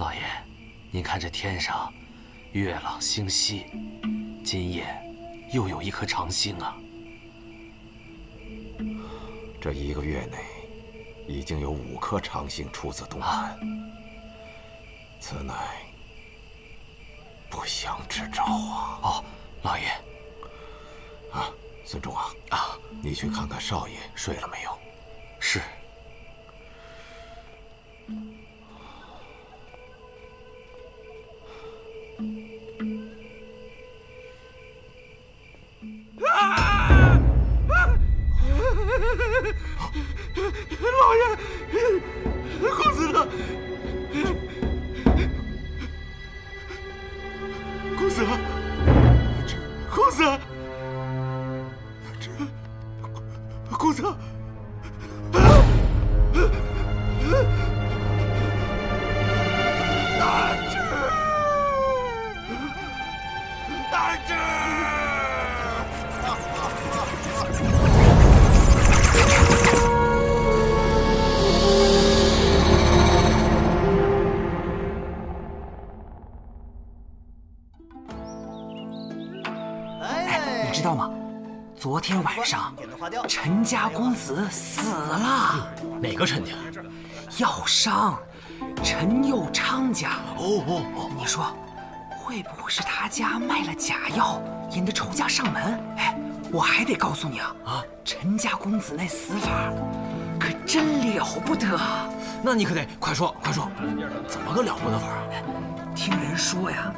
老爷，您看这天上月朗星稀，今夜又有一颗长星啊！这1个月内，已经有5颗长星出自东南，此乃不祥之兆啊！哦，老爷，啊，孙仲啊，你去看看少爷睡了没有？是。老爷，公子呢？公子，公子，公子，大志，大志。知道吗？昨天晚上，陈家公子死了。哪个陈家？药商陈佑昌家。你说，会不会是他家卖了假药，引得仇家上门？哎，我还得告诉你啊，陈家公子那死法，可真了不得。那你可得快说，快说，怎么个了不得法啊？听人说呀，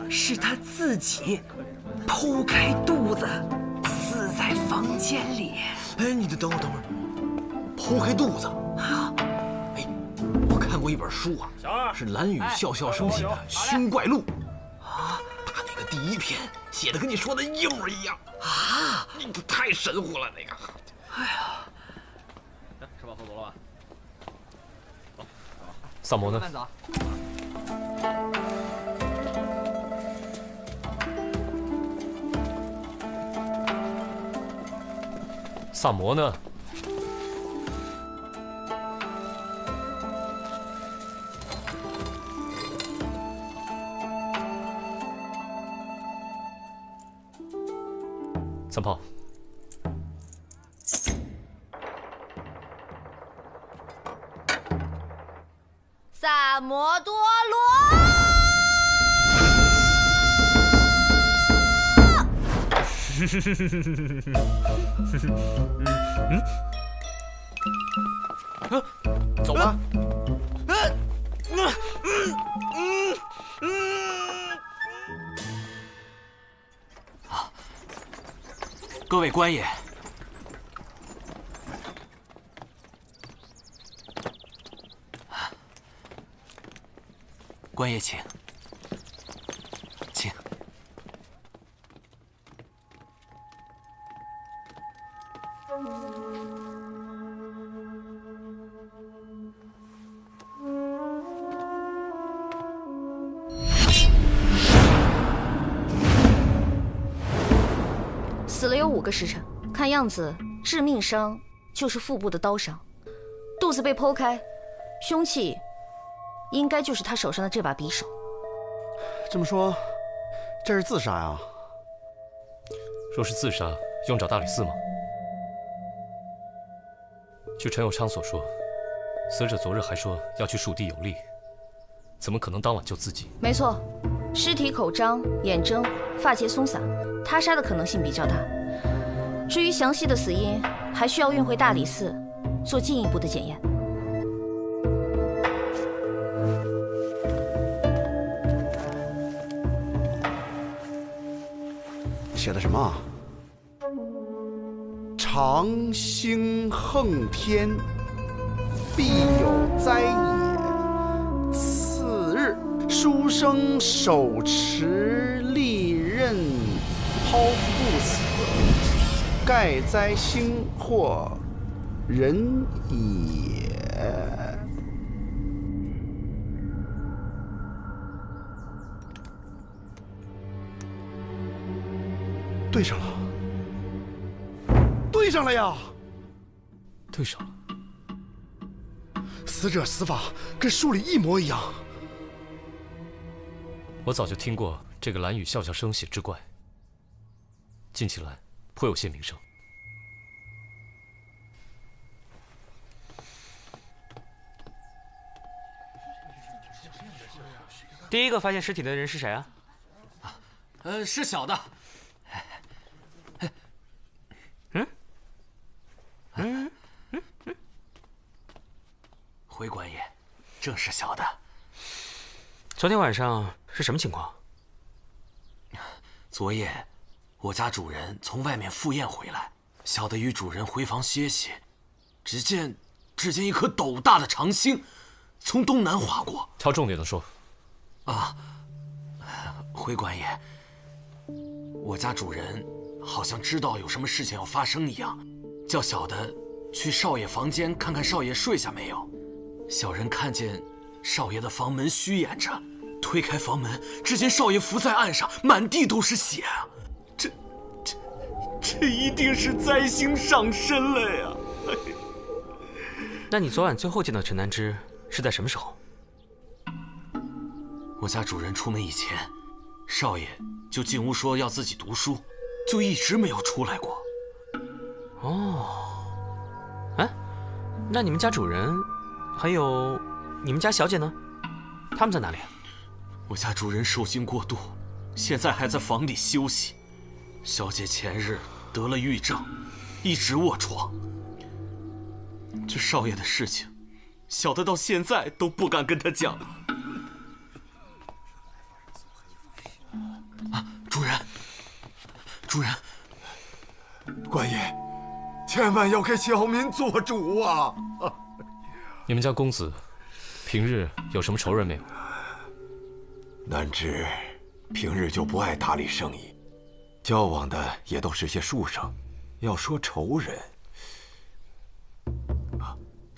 是他自己剖开肚子，死在房间里。哎，你等会儿，剖开肚子啊！哎，我看过一本书啊，是蓝宇笑笑生写的《凶怪录》啊，他那个第1篇写的跟你说的一模一样啊，太神乎了那个。哎呀，吃饱喝足了吧？走，萨摩呢？萨摩呢？三炮，萨摩多罗。走吧。各位官爷，官爷请，请。死了有5个时辰，看样子致命伤就是腹部的刀伤，肚子被剖开，凶器应该就是他手上的这把匕首。这么说，这是自杀呀？若是自杀，用找大理寺吗？据陈友昌所说，死者昨日还说要去蜀地游历，怎么可能当晚就自尽？没错，尸体口张、眼睁、发结松散，他杀的可能性比较大。至于详细的死因，还需要运回大理寺做进一步的检验。写的什么啊？长星横天，必有灾也。次日，书生手持利刃，剖腹死，盖灾星或人也。对上了，对上了呀！对上了。死者死法跟书里一模一样。我早就听过这个蓝雨笑笑生血之怪，近期来颇有些名声。第一个发现尸体的人是谁啊？是小的。回官爷，正是小的。昨天晚上是什么情况？昨夜，我家主人从外面赴宴回来，小的与主人回房歇息，只见一颗斗大的长星从东南划过。挑重点的说。回官爷，我家主人好像知道有什么事情要发生一样，叫小的去少爷房间看看少爷睡下没有。小人看见少爷的房门虚掩着，推开房门，只见少爷伏在岸上，满地都是血啊！这一定是灾星上身了呀！那你昨晚最后见到陈南之是在什么时候？我家主人出门以前，少爷就进屋说要自己读书，就一直没有出来过。那你们家主人，还有你们家小姐呢？他们在哪里？我家主人受惊过度，现在还在房里休息。小姐前日得了郁症，一直卧床。这少爷的事情，小的到现在都不敢跟他讲。主人，官爷，千万要给小民做主啊！你们家公子平日有什么仇人没有？南之平日就不爱打理生意，交往的也都是些书生。要说仇人，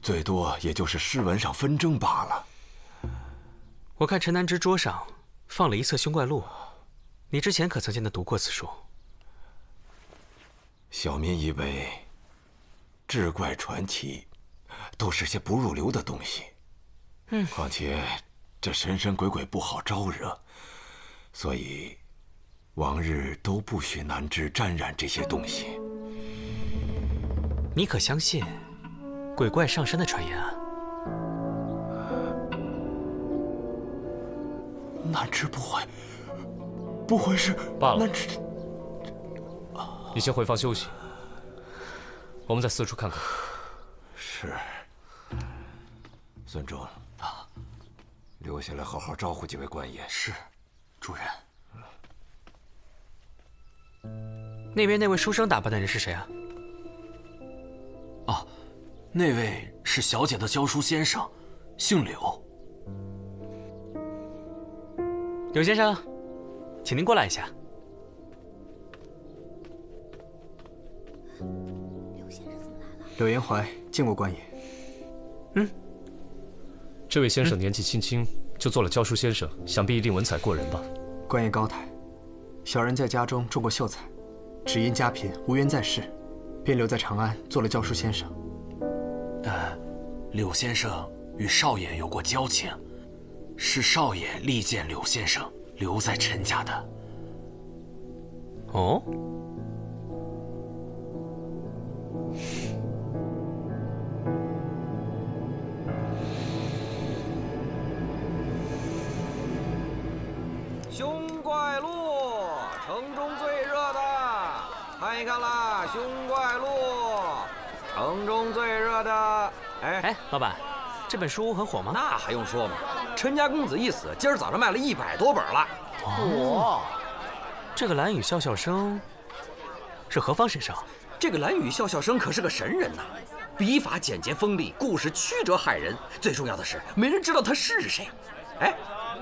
最多也就是诗文上纷争罢了。我看陈南之桌上放了一册《凶怪录》，你之前可曾见他读过此书？小民以为，志怪传奇都是些不入流的东西。况且这神神鬼鬼不好招惹，所以往日都不许南之沾染这些东西。你可相信鬼怪上身的传言啊？南之不会是罢了南之？你先回房休息，我们再四处看看。是。孙忠，留下来好好招呼几位官爷。是，主人。那边那位书生打扮的人是谁啊？那位是小姐的教书先生，姓柳。柳先生，请您过来一下。柳延怀见过官爷。这位先生年纪轻轻就做了教书先生，想必一定文采过人吧？官爷高抬，小人在家中种过秀才，只因家贫无缘在世，便留在长安做了教书先生。柳先生与少爷有过交情，是少爷力荐柳先生留在陈家的。哦。凶怪录，城中最热的，看一看啦！凶怪录，城中最热的。哎，老板，这本书很火吗？那还用说吗？陈家公子一死，今儿早上卖了100多本了。这个蓝雨笑笑生是何方神圣？这个蓝雨笑笑生可是个神人呐，笔法简洁锋利，故事曲折骇人。最重要的是，没人知道他是谁。哎，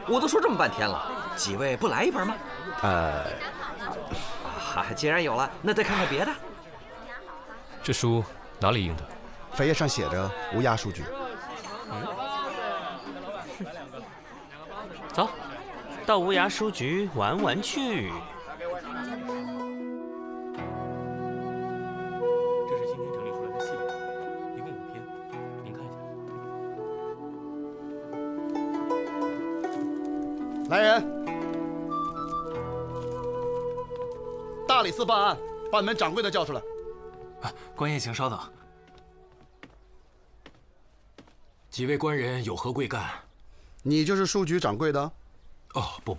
我都说这么半天了，几位不来一本吗？既然有了，那再看看别的。这书哪里印的？扉页上写着无涯书局。走，到无涯书局玩玩去。这是今天整理出来的系列，一共5篇，您看一下。来人，大理寺办案，把你们掌柜的叫出来。官爷请稍等。几位官人有何贵干？你就是书局掌柜的？哦，不，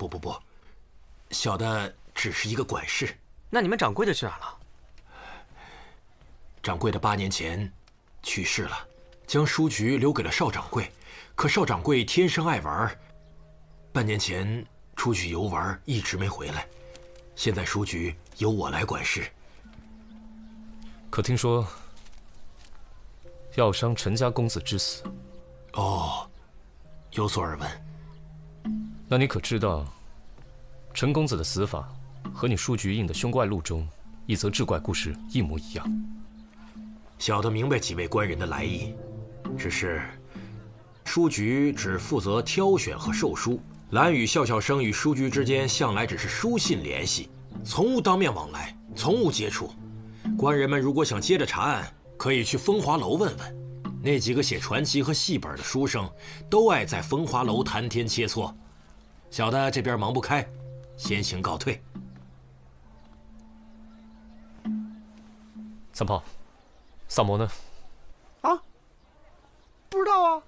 小的只是一个管事。那你们掌柜的去哪了？掌柜的8年前去世了，将书局留给了邵掌柜。可邵掌柜天生爱玩，半年前出去游玩，一直没回来。现在书局由我来管事。可听说药商陈家公子之死？哦，有所耳闻。那你可知道，陈公子的死法和你书局印的凶怪录中一则志怪故事一模一样？小的明白几位官人的来意，只是书局只负责挑选和售书，蓝宇笑笑生与书局之间向来只是书信联系，从无当面往来，从无接触。官人们如果想接着查案，可以去风华楼问问。那几个写传奇和戏本的书生，都爱在风华楼谈天切磋。小的这边忙不开，先行告退。三炮，萨摩呢？啊？不知道啊。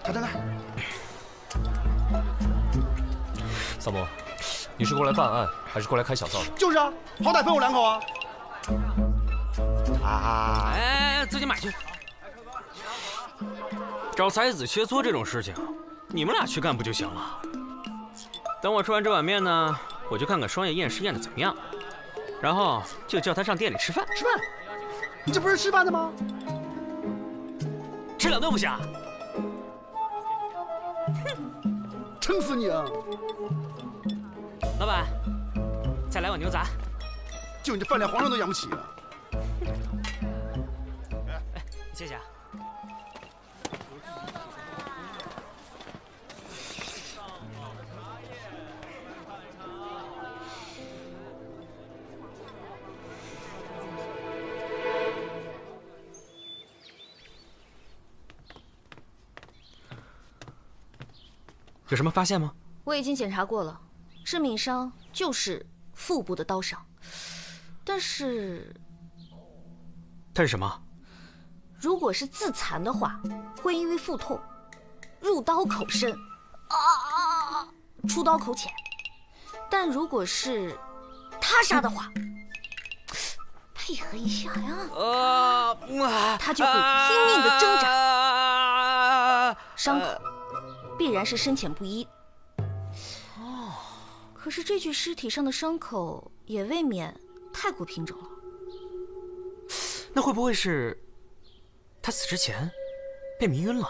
他在那儿。萨摩，你是过来办案，还是过来开小灶的？就是啊，好歹分我2口啊。哎，自己买去。找才子切磋这种事情，你们俩去干不就行了？等我吃完这碗面呢，我就看看双叶验尸验的怎么样，然后就叫他上店里吃饭。吃饭？你这不是吃饭的吗？吃2顿不行？哼，撑死你啊！老板，再来碗牛杂。就你这饭量，皇上都养不起啊！哎，谢谢啊。有什么发现吗？我已经检查过了，致命伤就是腹部的刀伤，但是它是什么？如果是自残的话，会因为腹痛，入刀口深，出刀口浅；但如果是他杀的话，配合一下呀，他就会拼命的挣扎，伤口必然是深浅不一。可是这具尸体上的伤口也未免太过平整了。那会不会是他死之前被迷晕了？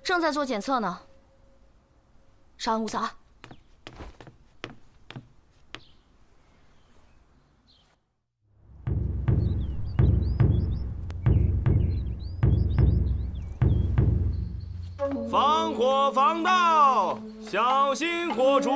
正在做检测呢。稍安勿躁啊。防火防盗，小心火烛。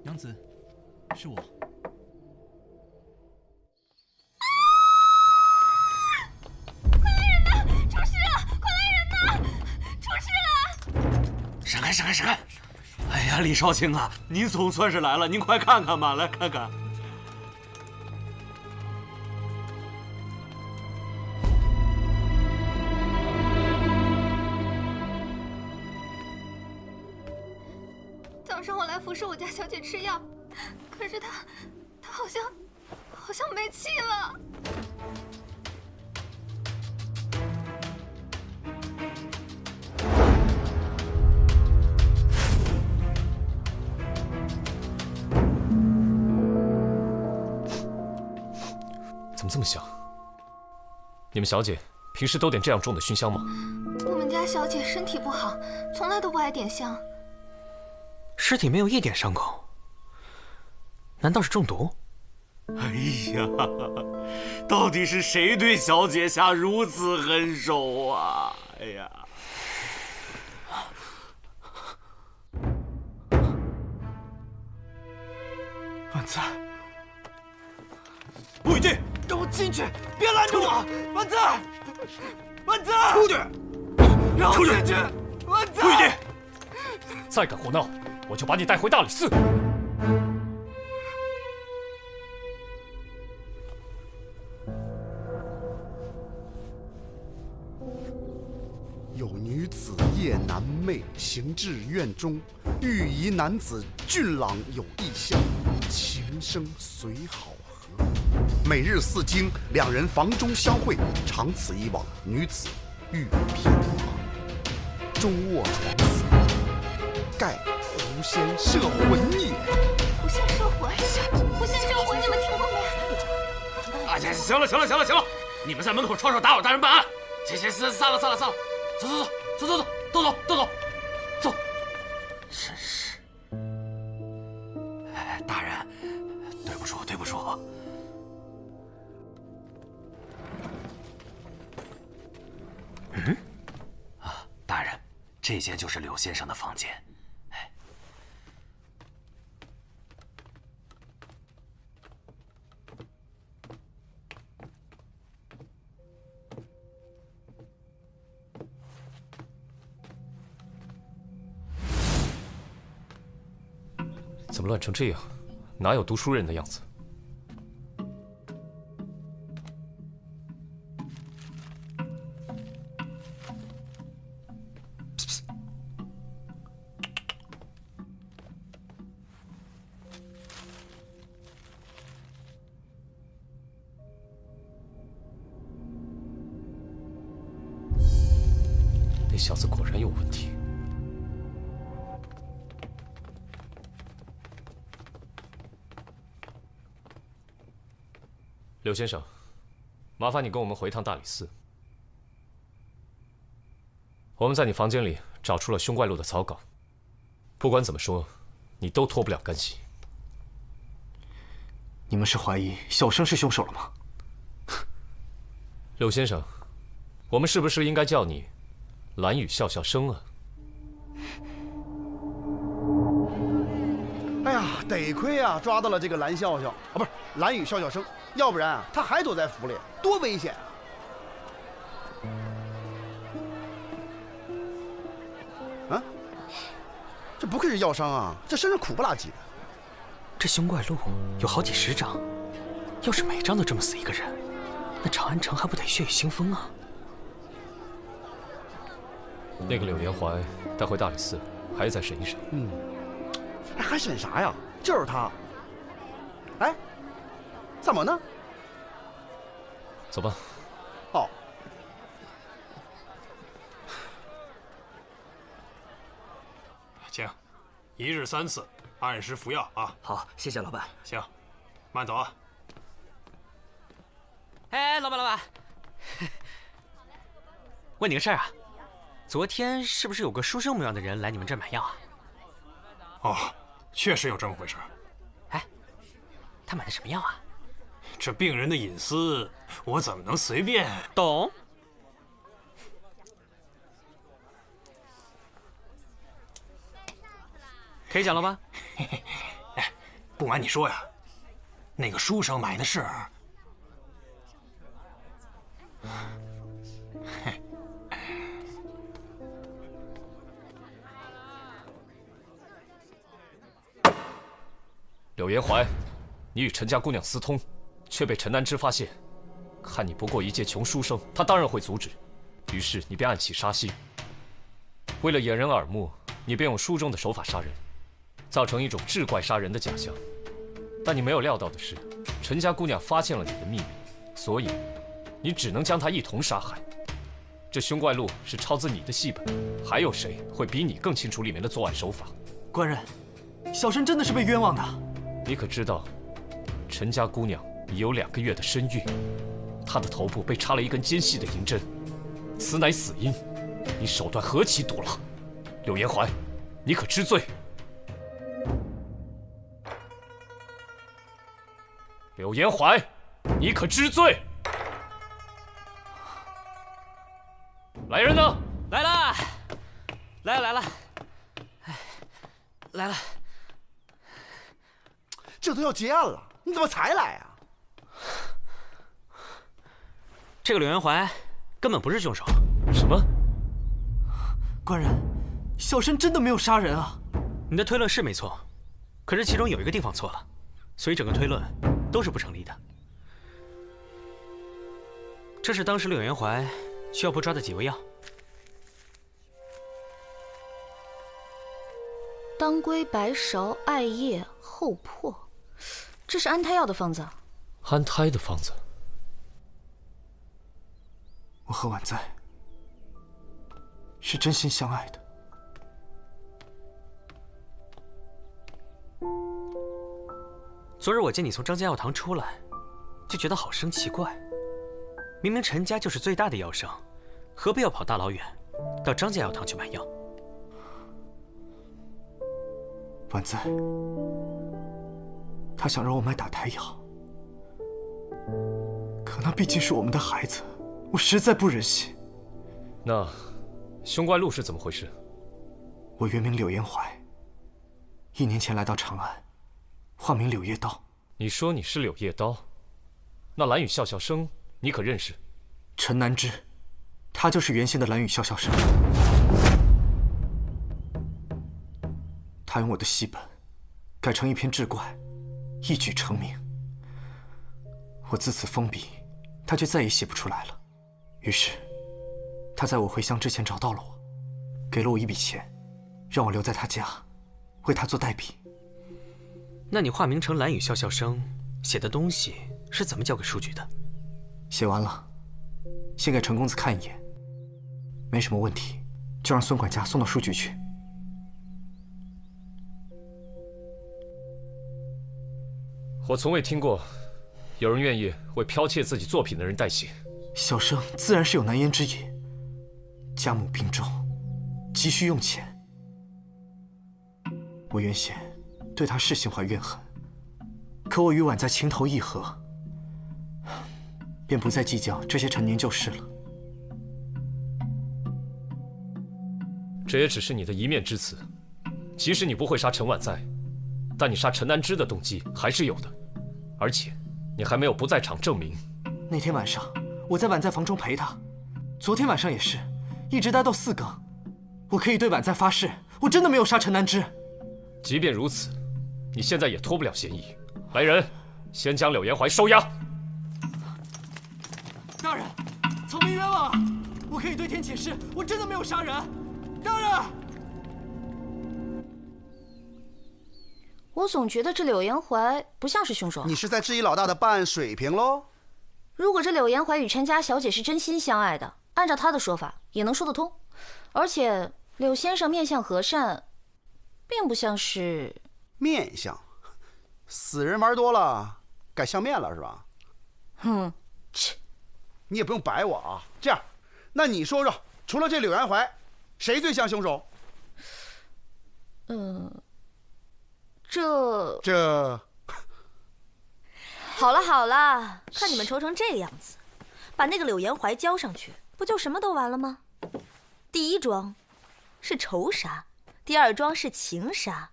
娘子，是我。快来人呐！出事了！快来人呐！出事了！闪开！闪开！闪开！哎呀，李少卿啊，您总算是来了，您快看看吧，来看看。早上我来服侍我家小姐吃药，可是她好像没气了。怎么这么香？你们小姐平时都点这样重的熏香吗？我们家小姐身体不好，从来都不爱点香。尸体没有一点伤口，难道是中毒？哎呀，到底是谁对小姐下如此狠手啊？哎呀！万载，不许进！让我进去！别拦住我！万载，万载，出去！让我进去！万载，不许进！再敢胡闹，我就把你带回大理寺。有女子夜难寐，行至院中，遇一男子俊朗有异象，情生随好合。每日4经，两人房中相会，长此以往，女子欲偏亡，终卧床死。盖狐仙摄魂也。狐仙摄魂，狐仙摄魂，你们听过没？啊，行了，你们在门口吵吵打扰，大人办案。行，散了，走，真是，大人，对不住。大人，这间就是柳先生的房间。怎么乱成这样？哪有读书人的样子？那小子果然有问题。柳先生，麻烦你跟我们回趟大理寺。我们在你房间里找出了凶怪录的草稿，不管怎么说，你都脱不了干系。你们是怀疑小生是凶手了吗？柳先生，我们是不是应该叫你蓝雨笑笑生啊？哎呀，得亏啊，抓到了这个蓝笑笑啊，不是蓝雨笑笑生，要不然他还躲在府里，多危险啊！啊，这不愧是药商啊，这身上苦不拉几的。这凶怪录有好几10章，要是每章都这么死一个人，那长安城还不得血雨腥风啊？那个柳延怀带回大理寺，还再审一审。还审啥呀？就是他。哎，怎么呢？走吧。哦。请，1日3次，按时服药啊。好，谢谢老板。行，慢走啊。哎，老板，问你个事儿啊，昨天是不是有个书生模样的人来你们这儿买药啊？哦，确实有这么回事。哎，他买的什么药啊？这病人的隐私，我怎么能随便？懂。可以讲了吧？哎，不瞒你说呀，那个书生买的是……柳延怀，你与陈家姑娘私通，却被陈南之发现。看你不过一介穷书生，他当然会阻止。于是你便暗起杀心。为了掩人耳目，你便用书中的手法杀人，造成一种志怪杀人的假象。但你没有料到的是，陈家姑娘发现了你的秘密，所以你只能将她一同杀害。这凶怪录是抄自你的戏本，还有谁会比你更清楚里面的作案手法？官人，小生真的是被冤枉的。你可知道，陈家姑娘已有2个月的身孕，她的头部被插了一根尖细的银针，此乃死因，你手段何其毒辣！柳延怀，你可知罪？柳延怀，你可知罪？来人呢？来了，来了，来了，来了。这都要结案了，你怎么才来啊？这个柳延怀根本不是凶手。什么？官人，小生真的没有杀人啊！你的推论是没错，可是其中有一个地方错了，所以整个推论都是不成立的。这是当时柳延怀需要不抓的几味药。当归、白芍、艾叶、厚朴，这是安胎药的方子。安胎的方子。我和婉在是真心相爱的。昨日我见你从张家药堂出来，就觉得好生奇怪。明明陈家就是最大的药商，何必要跑大老远到张家药堂去买药？婉在，他想让我买打胎药，可那毕竟是我们的孩子，我实在不忍心。那凶怪路是怎么回事？我原名柳延怀，1年前来到长安，化名柳叶刀。你说你是柳叶刀，那蓝雨笑笑生你可认识？陈南之，他就是原先的蓝雨笑笑生。他用我的戏本改成一篇志怪，一举成名。我自此封笔，他却再也写不出来了。于是，他在我回乡之前找到了我，给了我一笔钱，让我留在他家，为他做代笔。那你化名成蓝雨笑笑生，写的东西是怎么交给书局的？写完了，先给陈公子看一眼，没什么问题，就让孙管家送到书局去。我从未听过有人愿意为剽窃自己作品的人代写。小生自然是有难言之隐，家母病重，急需用钱。我原先对他是心怀怨恨，可我与婉在情投意合，便不再计较这些陈年旧事了。这也只是你的一面之词。即使你不会杀陈婉在，但你杀陈南之的动机还是有的，而且你还没有不在场证明。那天晚上我在婉在房中陪他，昨天晚上也是，一直待到4更。我可以对婉在发誓，我真的没有杀陈南之。即便如此，你现在也脱不了嫌疑。来人，先将柳延怀收押。大人，草民冤枉啊！我可以对天起誓，我真的没有杀人。大人，我总觉得这柳延怀不像是凶手。你是在质疑老大的办案水平喽？如果这柳延怀与陈家小姐是真心相爱的，按照他的说法也能说得通。而且柳先生面相和善，并不像是面相。死人玩多了，改相面了是吧？切，你也不用白我啊。这样，那你说说，除了这柳延怀，谁最像凶手？这。好了好了，看你们愁成这个样子，把那个柳延怀交上去，不就什么都完了吗？第一桩是仇杀，第二桩是情杀，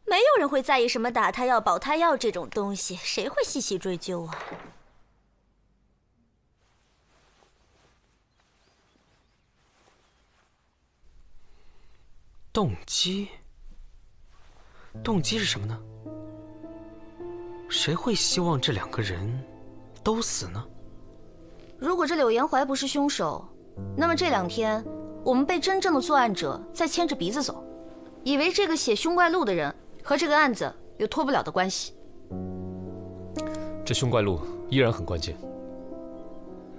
没有人会在意什么打胎药、保胎药这种东西，谁会细细追究啊？动机是什么呢？谁会希望这2个人都死呢？如果这柳延怀不是凶手，那么这2天我们被真正的作案者在牵着鼻子走，以为这个写凶怪录的人和这个案子有脱不了的关系。这凶怪录依然很关键。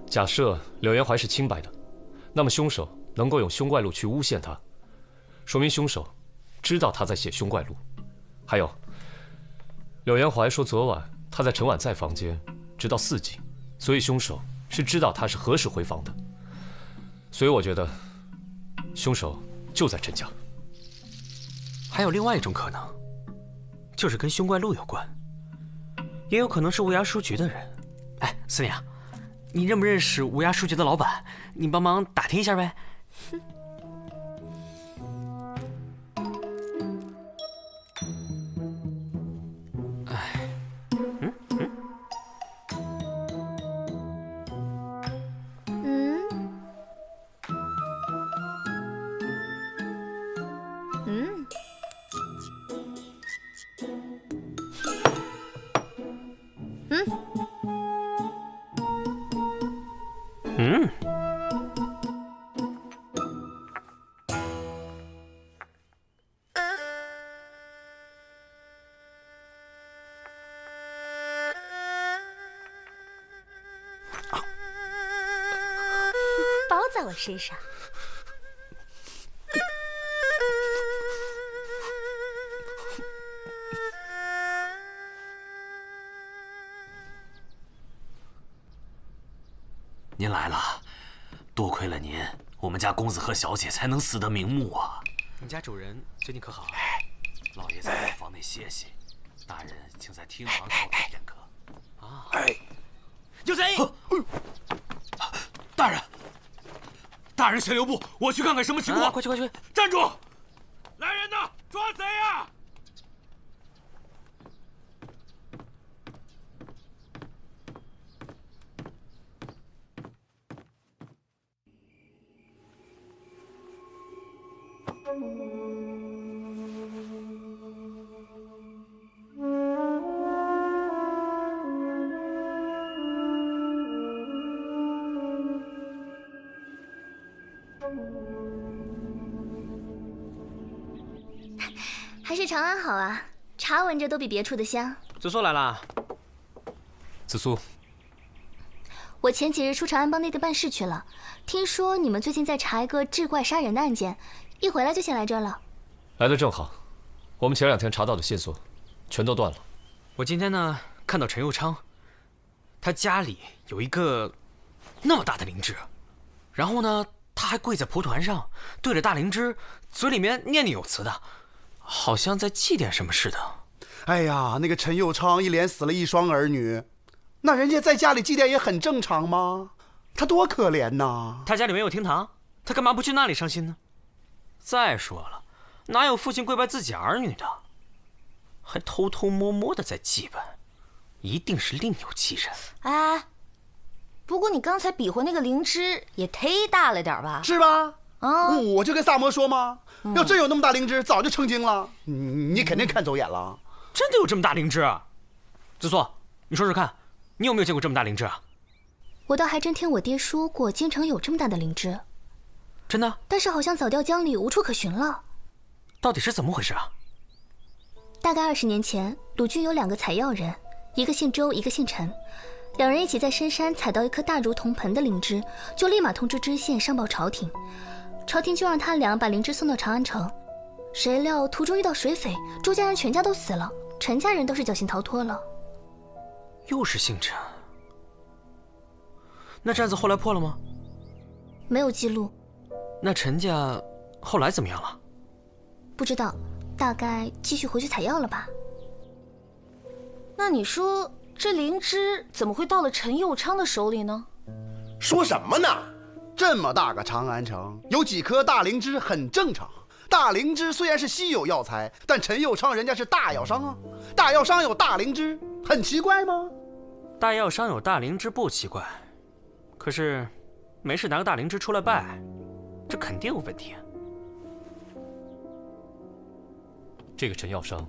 假设柳延怀是清白的，那么凶手能够用凶怪录去诬陷他，说明凶手知道他在写凶怪录。还有，柳延怀说昨晚他在陈婉在房间直到4更，所以凶手是知道他是何时回房的。所以我觉得，凶手就在陈家。还有另外一种可能，就是跟凶怪路有关，也有可能是乌鸦书局的人。哎，思念啊，你认不认识乌鸦书局的老板？你帮忙打听一下呗。包在我身上。您来了，多亏了您，我们家公子和小姐才能死得瞑目啊。你家主人最近可好？老爷在房内歇息，大人请在厅堂稍待片刻。啊！有贼！大人，大人先留步，我去看看什么情况。快去快去！站住！来人呐，抓贼啊！还是长安好啊，茶闻着都比别处的香。子苏来了。子苏，我前几日出长安帮内的办事去了，听说你们最近在查一个志怪杀人的案件，一回来就先来这儿了。来的正好，我们前2天查到的线索，全都断了。我今天呢看到陈佑昌，他家里有一个那么大的灵芝，然后呢他还跪在蒲团上，对着大灵芝，嘴里面念念有词的，好像在祭奠什么似的。哎呀，那个陈佑昌一连死了1双儿女，那人家在家里祭奠也很正常吗？他多可怜呐！他家里没有厅堂，他干嘛不去那里伤心呢？再说了，哪有父亲跪拜自己儿女的？还偷偷摸摸的在祭拜，一定是另有其人。哎，不过你刚才比划那个灵芝也忒大了点吧？是吧？啊，我就跟萨摩说嘛，要真有那么大灵芝，早就成精了。你肯定看走眼了。真的有这么大灵芝啊？子苏，你说说看，你有没有见过这么大灵芝啊？我倒还真听我爹说过，京城有这么大的灵芝。真的？但是好像早掉江里，无处可寻了。到底是怎么回事啊？大概20年前，鲁郡有2个采药人，一个姓周，一个姓陈。2人一起在深山采到一颗大如铜盆的灵芝，就立马通知知县上报朝廷。朝廷就让他俩把灵芝送到长安城。谁料途中遇到水匪，周家人全家都死了，陈家人倒是侥幸逃脱了。又是姓陈。那这案子后来破了吗？没有记录。那陈家后来怎么样了？不知道，大概继续回去采药了吧。那你说这灵芝怎么会到了陈佑昌的手里呢？说什么呢？这么大个长安城，有几颗大灵芝很正常。大灵芝虽然是稀有药材，但陈佑昌人家是大药商啊，大药商有大灵芝，很奇怪吗？大药商有大灵芝不奇怪，可是没事拿个大灵芝出来拜，这肯定有问题啊。这个陈药商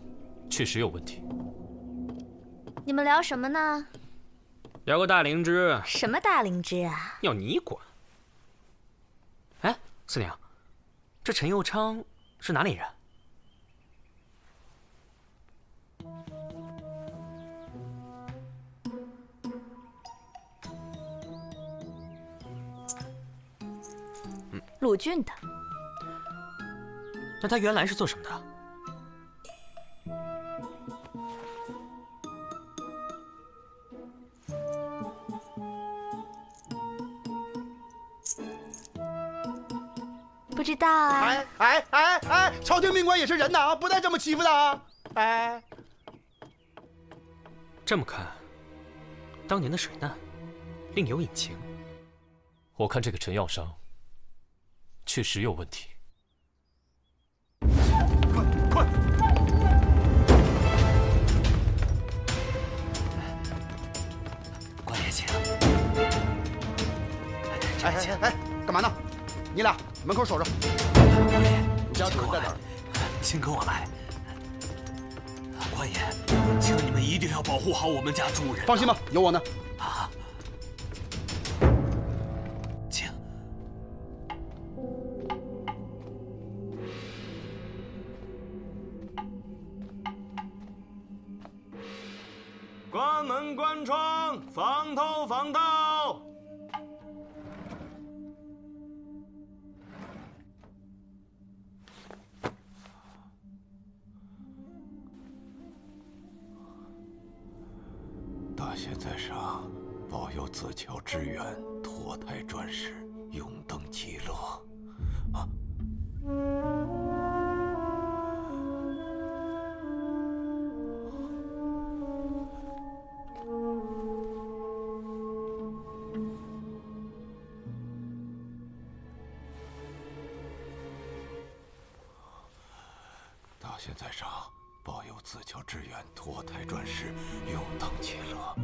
确实有问题。你们聊什么呢？聊个大灵芝。什么大灵芝啊？要你管。哎，四娘，这陈佑昌是哪里人？鲁郡的。那他原来是做什么的？知道啊？朝廷命官也是人呐，不带这么欺负的啊！哎，这么看，当年的水难另有隐情。我看这个陈药商确实有问题。快！官爷请。干嘛呢？你俩门口守着。官爷，你家主人在哪儿？请跟我来。官爷，请你们一定要保护好我们家主人。放心吧，有我呢。啊，请。关门关窗，防偷防盗。大仙在上，保佑子乔之源脱胎转世，永登极乐。啊！大仙在上，保佑子乔之源脱胎转世，永登极乐。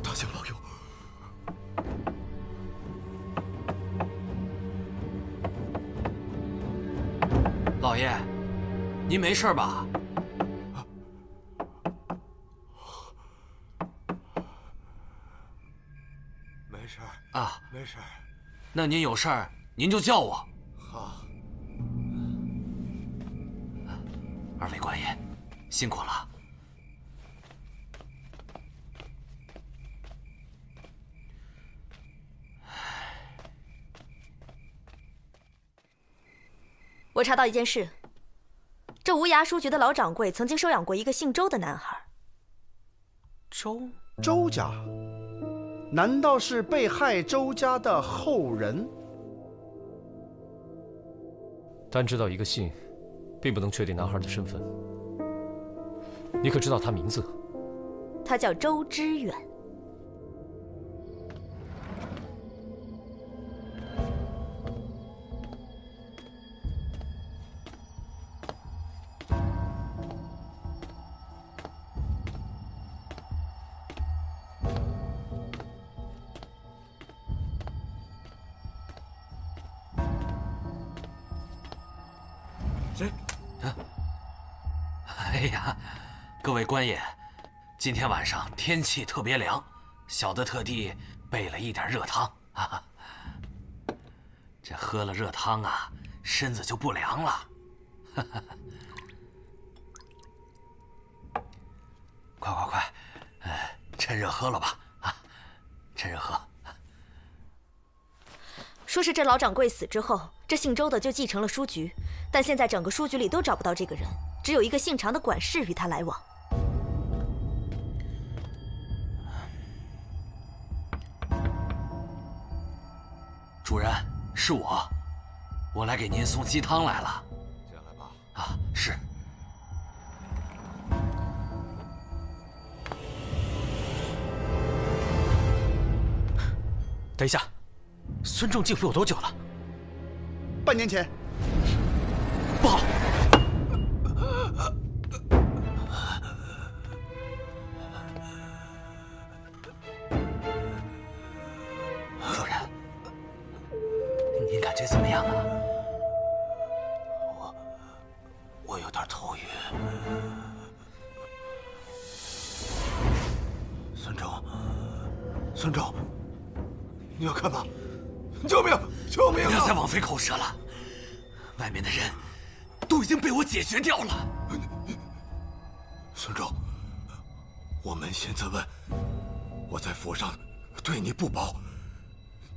大仙保佑！老爷，您没事吧？没事啊，没事。那您有事儿，您就叫我。好。二位官爷，辛苦了。我查到一件事，这无涯书局的老掌柜曾经收养过一个姓周的男孩。周家？难道是被害周家的后人？单知道一个姓，并不能确定男孩的身份。你可知道他名字？他叫周之远。谁？哎呀，各位官爷，今天晚上天气特别凉，小的特地备了一点热汤啊。这喝了热汤啊，身子就不凉了。快，趁热喝了吧啊！趁热喝。说是这老掌柜死之后，这姓周的就继承了书局，但现在整个书局里都找不到这个人，只有一个姓常的管事与他来往。主人，是我来给您送鸡汤来了。进来吧。啊，是。等一下，孙仲进府有多久了？半年前。不好！主人，您感觉怎么样啊？我有点头晕。孙仲，你要干嘛？救命！救命！不要再枉费口舌了，外面的人都已经被我解决掉了。孙仲，我扪心自问，我在府上对你不薄，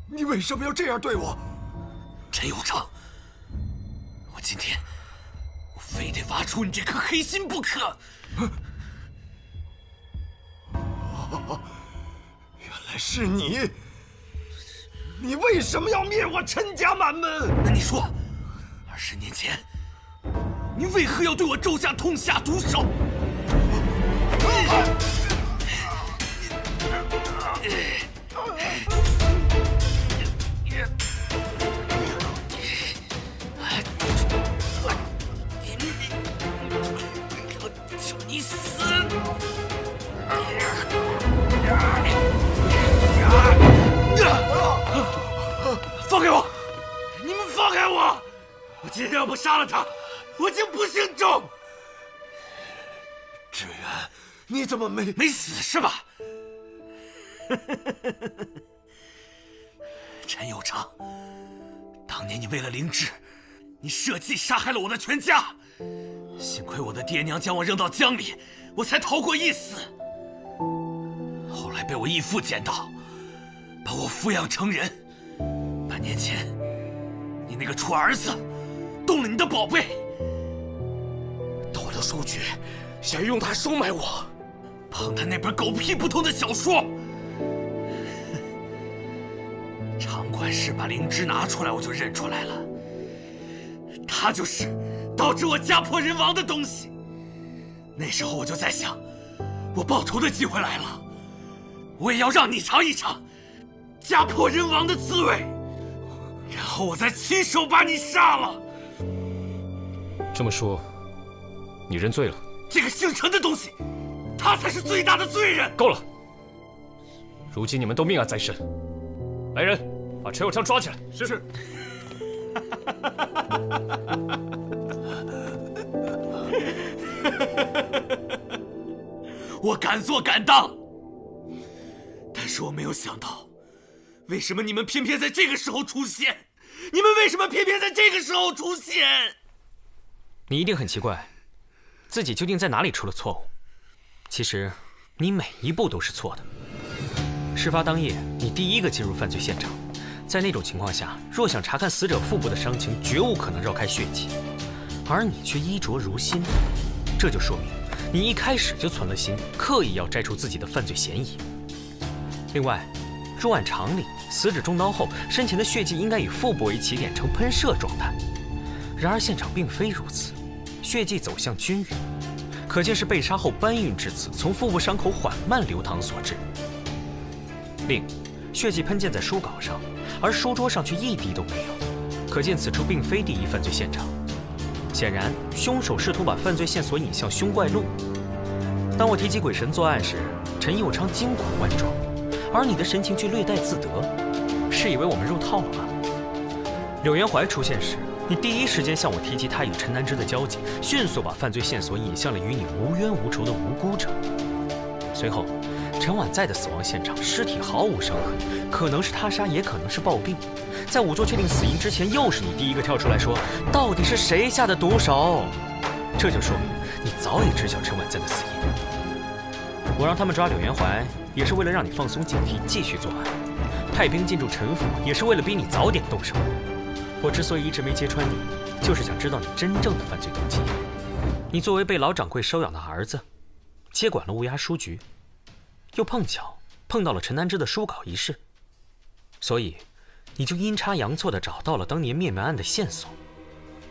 你为什么要这样对我？陈有昌，我今天非得挖出你这颗黑心不可！原来是你！你为什么要灭我陈家满门？那你说，20年前，你为何要对我周家痛下毒手？你死！放开我！你们放开我！我今天要不杀了他，我就不姓周。志远，你怎么没死是吧？陈有昌，当年你为了灵芝，你设计杀害了我的全家。幸亏我的爹娘将我扔到江里，我才逃过一死。后来被我义父捡到，把我抚养成人。半年前，你那个臭儿子动了你的宝贝，盗了书局，想用它收买我，碰他那本狗屁不通的小说。常管事把灵芝拿出来，我就认出来了，他就是导致我家破人亡的东西。那时候我就在想，我报仇的机会来了，我也要让你尝一尝家破人亡的滋味，然后我再亲手把你杀了。这么说，你认罪了？这个姓陈的东西，他才是最大的罪人。够了！如今你们都命案在身，来人，把陈有昌抓起来。是。我敢做敢当，但是我没有想到，为什么你们偏偏在这个时候出现？你们为什么偏偏在这个时候出现？你一定很奇怪，自己究竟在哪里出了错误？其实，你每一步都是错的。事发当夜，你第一个进入犯罪现场，在那种情况下，若想查看死者腹部的伤情，绝无可能绕开血迹，而你却衣着如新，这就说明你一开始就存了心，刻意要摘除自己的犯罪嫌疑。另外，若按常理，死者中刀后，身前的血迹应该以腹部为起点呈喷射状态，然而现场并非如此，血迹走向均匀，可见是被杀后搬运至此，从腹部伤口缓慢流淌所致。另，血迹喷溅在书稿上，而书桌上却一滴都没有，可见此处并非第一犯罪现场。显然，凶手试图把犯罪线索引向凶怪路。当我提及鬼神作案时，陈佑昌惊恐万状，而你的神情却略带自得，是以为我们入套了吗？柳元怀出现时，你第一时间向我提及他与陈南之的交集，迅速把犯罪线索引向了与你无冤无仇的无辜者。随后，陈婉在的死亡现场，尸体毫无伤痕，可能是他杀，也可能是暴病。在仵作确定死因之前，又是你第一个跳出来说，到底是谁下的毒手？这就说明你早已知晓陈婉在的死因。我让他们抓柳元怀，也是为了让你放松警惕，继续作案；派兵进驻陈府，也是为了逼你早点动手。我之所以一直没揭穿你，就是想知道你真正的犯罪动机。你作为被老掌柜收养的儿子，接管了乌鸦书局，又碰巧碰到了陈南之的书稿一事，所以你就阴差阳错地找到了当年灭门案的线索。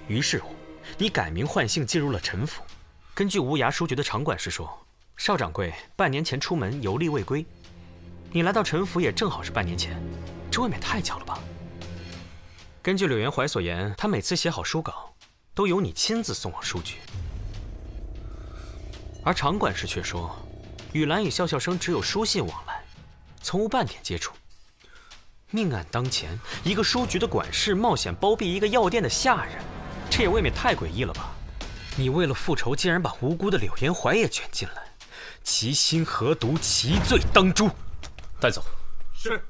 于是乎，你改名换姓进入了陈府。根据无涯书局的场管事说，邵掌柜半年前出门游历未归，你来到陈府也正好是半年前，这未免太巧了吧？根据柳元怀所言，他每次写好书稿，都由你亲自送往书局。而场管事却说，雨兰与笑笑生只有书信往来，从无半点接触。命案当前，一个书局的管事冒险包庇一个药店的下人，这也未免太诡异了吧？你为了复仇，竟然把无辜的柳元怀也卷进来，其心何毒，其罪当诛。带走。是。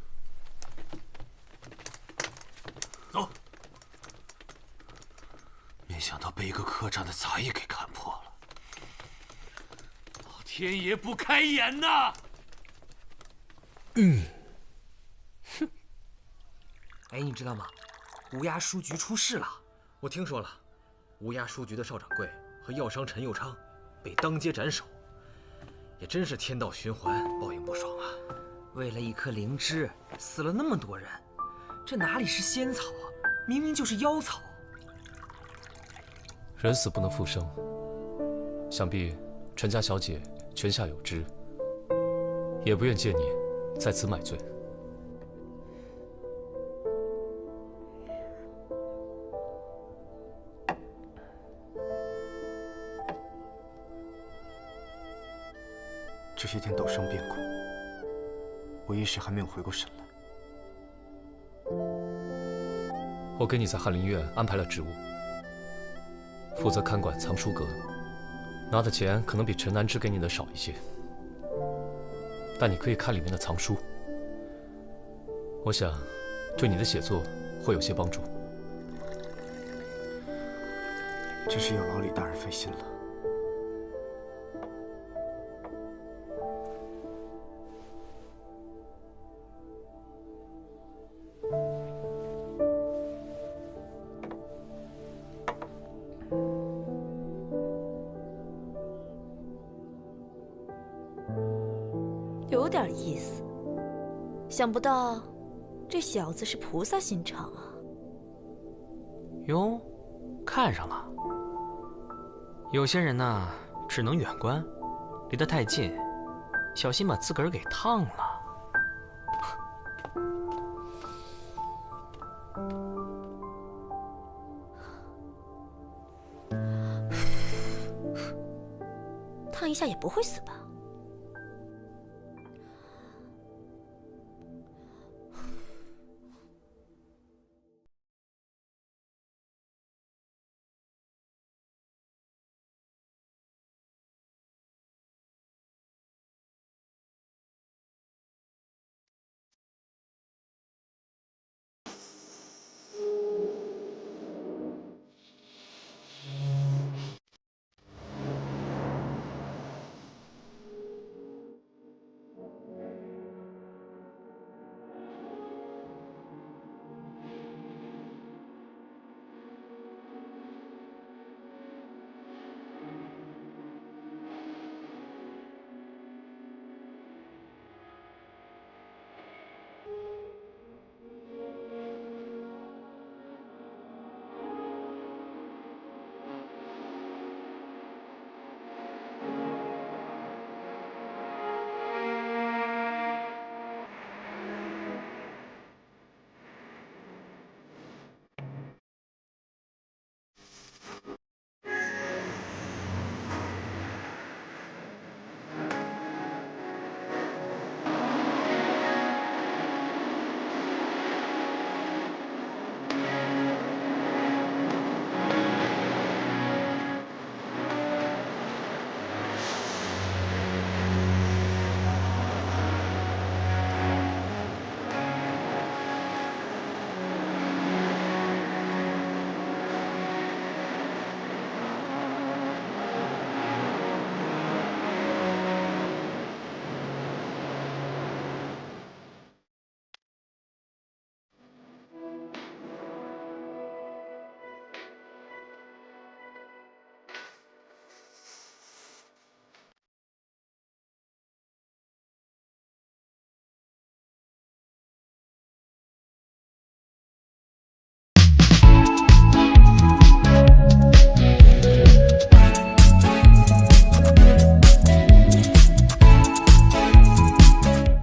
走。没想到被一个客栈的杂役给看破了，老天爷不开眼呐！哼。哎，你知道吗？乌鸦书局出事了。我听说了，乌鸦书局的邵掌柜和药商陈佑昌被当街斩首。也真是天道循环，报应不爽啊！为了一颗灵芝，死了那么多人，这哪里是仙草啊，明明就是妖草。人死不能复生，想必陈家小姐泉下有知，也不愿见你在此买醉。这些天陡生变故，我一时还没有回过神来。我给你在翰林院安排了职务，负责看管藏书阁，拿的钱可能比陈南之给你的少一些，但你可以看里面的藏书，我想对你的写作会有些帮助。真是要劳李大人费心了。有点意思，想不到这小子是菩萨心肠啊！哟，看上了。有些人呢，只能远观，离得太近，小心把自个儿给烫了。烫一下也不会死吧？